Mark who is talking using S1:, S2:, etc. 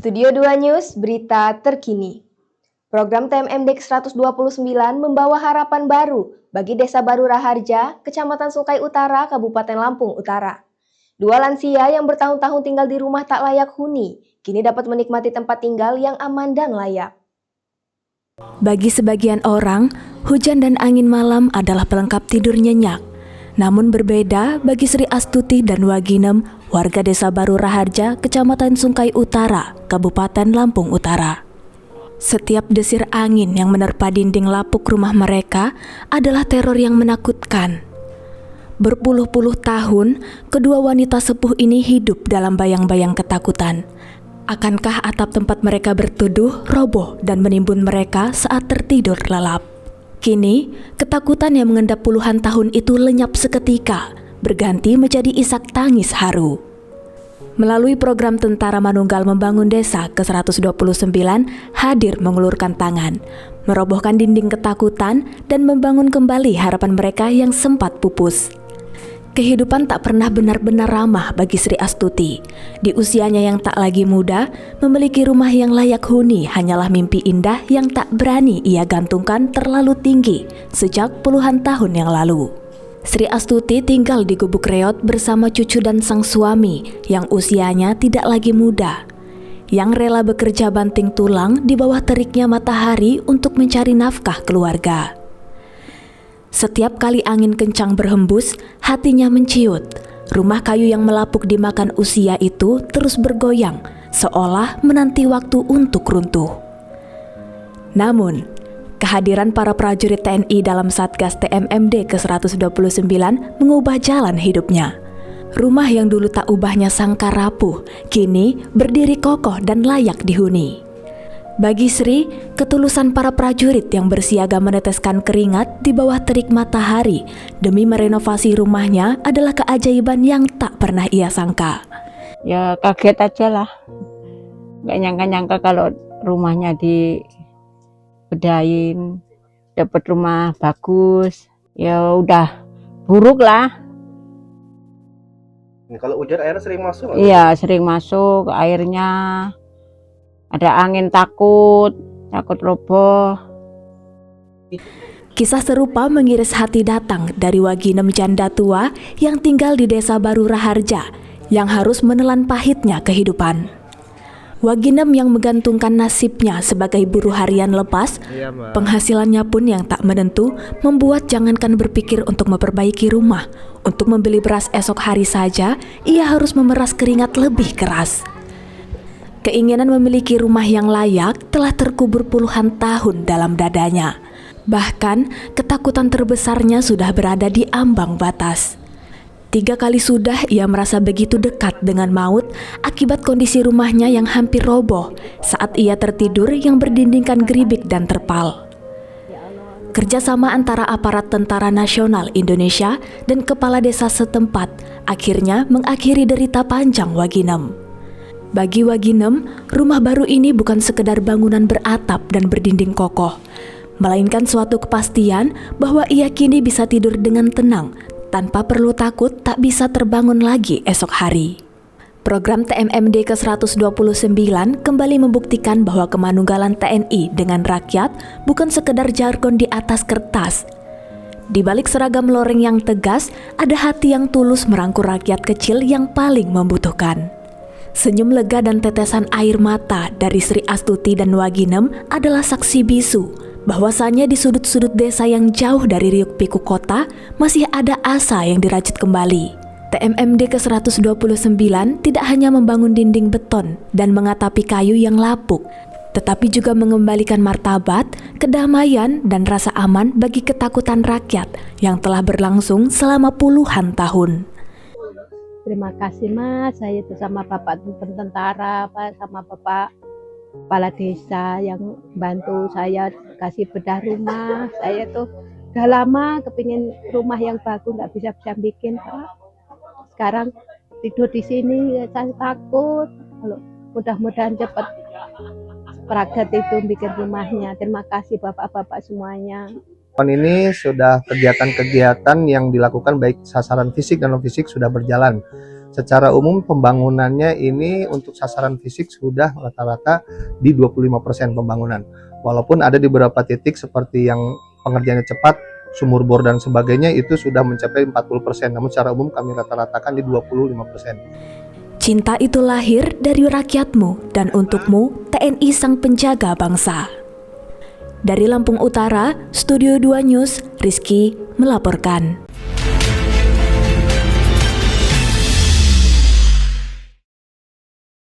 S1: Studio 2 News, berita terkini. Program TMMD ke-129 membawa harapan baru bagi Desa Baru Raharja, Kecamatan Sungai Utara, Kabupaten Lampung Utara. Dua lansia yang bertahun-tahun tinggal di rumah tak layak huni, kini dapat menikmati tempat tinggal yang aman dan layak.
S2: Bagi sebagian orang, hujan dan angin malam adalah pelengkap tidur nyenyak. Namun berbeda bagi Sri Astuti dan Waginem, warga Desa Baru Raharja, Kecamatan Sungai Utara, Kabupaten Lampung Utara. Setiap desir angin yang menerpa dinding lapuk rumah mereka adalah teror yang menakutkan. Berpuluh-puluh tahun, kedua wanita sepuh ini hidup dalam bayang-bayang ketakutan. Akankah atap tempat mereka berteduh roboh dan menimbun mereka saat tertidur lelap? Kini, ketakutan yang mengendap puluhan tahun itu lenyap seketika, berganti menjadi isak tangis haru. Melalui program Tentara Manunggal Membangun Desa ke-129, hadir mengulurkan tangan, merobohkan dinding ketakutan dan membangun kembali harapan mereka yang sempat pupus. Kehidupan tak pernah benar-benar ramah bagi Sri Astuti. Di usianya yang tak lagi muda, memiliki rumah yang layak huni hanyalah mimpi indah yang tak berani ia gantungkan terlalu tinggi sejak puluhan tahun yang lalu. Sri Astuti tinggal di Gubuk Reot bersama cucu dan sang suami yang usianya tidak lagi muda, yang rela bekerja banting tulang di bawah teriknya matahari untuk mencari nafkah keluarga. Setiap kali angin kencang berhembus, hatinya menciut. Rumah kayu yang melapuk dimakan usia itu terus bergoyang, seolah menanti waktu untuk runtuh. Namun, kehadiran para prajurit TNI dalam Satgas TMMD ke-129 mengubah jalan hidupnya. Rumah yang dulu tak ubahnya sangka rapuh, kini berdiri kokoh dan layak dihuni. Bagi Sri, ketulusan para prajurit yang bersiaga meneteskan keringat di bawah terik matahari demi merenovasi rumahnya adalah keajaiban yang tak pernah ia sangka.
S3: Ya kaget aja lah, nggak nyangka-nyangka kalau rumahnya dibedain, dapat rumah bagus, ya udah buruk lah.
S4: Kalau hujan airnya sering masuk?
S3: Iya sering masuk airnya. Ada angin takut roboh.
S2: Kisah serupa mengiris hati datang dari Waginem janda tua yang tinggal di Desa Baru Raharja yang harus menelan pahitnya kehidupan. Waginem yang menggantungkan nasibnya sebagai buruh harian lepas, penghasilannya pun yang tak menentu membuat jangankan berpikir untuk memperbaiki rumah, untuk membeli beras esok hari saja, ia harus memeras keringat lebih keras. Keinginan memiliki rumah yang layak telah terkubur puluhan tahun dalam dadanya. Bahkan, ketakutan terbesarnya sudah berada di ambang batas. 3 kali sudah ia merasa begitu dekat dengan maut akibat kondisi rumahnya yang hampir roboh saat ia tertidur yang berdindingkan geribik dan terpal. Kerjasama antara aparat Tentara Nasional Indonesia dan kepala desa setempat akhirnya mengakhiri derita panjang Waginem. Bagi Waginem, rumah baru ini bukan sekedar bangunan beratap dan berdinding kokoh, melainkan suatu kepastian bahwa ia kini bisa tidur dengan tenang, tanpa perlu takut tak bisa terbangun lagi esok hari. Program TMMD ke-129 kembali membuktikan bahwa kemanunggalan TNI dengan rakyat bukan sekedar jargon di atas kertas. Di balik seragam loreng yang tegas, ada hati yang tulus merangkul rakyat kecil yang paling membutuhkan. Senyum lega dan tetesan air mata dari Sri Astuti dan Waginem adalah saksi bisu bahwasannya di sudut-sudut desa yang jauh dari riuk-pikuk kota masih ada asa yang dirajut kembali. TMMD ke-129 tidak hanya membangun dinding beton dan mengatapi kayu yang lapuk, tetapi juga mengembalikan martabat, kedamaian, dan rasa aman bagi ketakutan rakyat yang telah berlangsung selama puluhan tahun.
S5: Terima kasih Mas, saya bersama Bapak tentara, sama Bapak Kepala Desa yang bantu saya kasih bedah rumah. Saya tuh udah lama kepingin rumah yang bagus, nggak bisa bikin Pak. Sekarang tidur di sini, saya takut. Kalau mudah-mudahan cepat Pragat itu bikin rumahnya. Terima kasih Bapak-bapak semuanya.
S4: Tahun ini sudah kegiatan-kegiatan yang dilakukan baik sasaran fisik dan non-fisik sudah berjalan. Secara umum pembangunannya ini untuk sasaran fisik sudah rata-rata di 25% pembangunan. Walaupun ada di beberapa titik seperti yang pengerjaannya cepat, sumur bor dan sebagainya itu sudah mencapai 40%. Namun secara umum kami rata-ratakan di 25%.
S2: Cinta itu lahir dari rakyatmu dan untukmu TNI Sang Penjaga Bangsa. Dari Lampung Utara, Studio 2 News, Rizky melaporkan.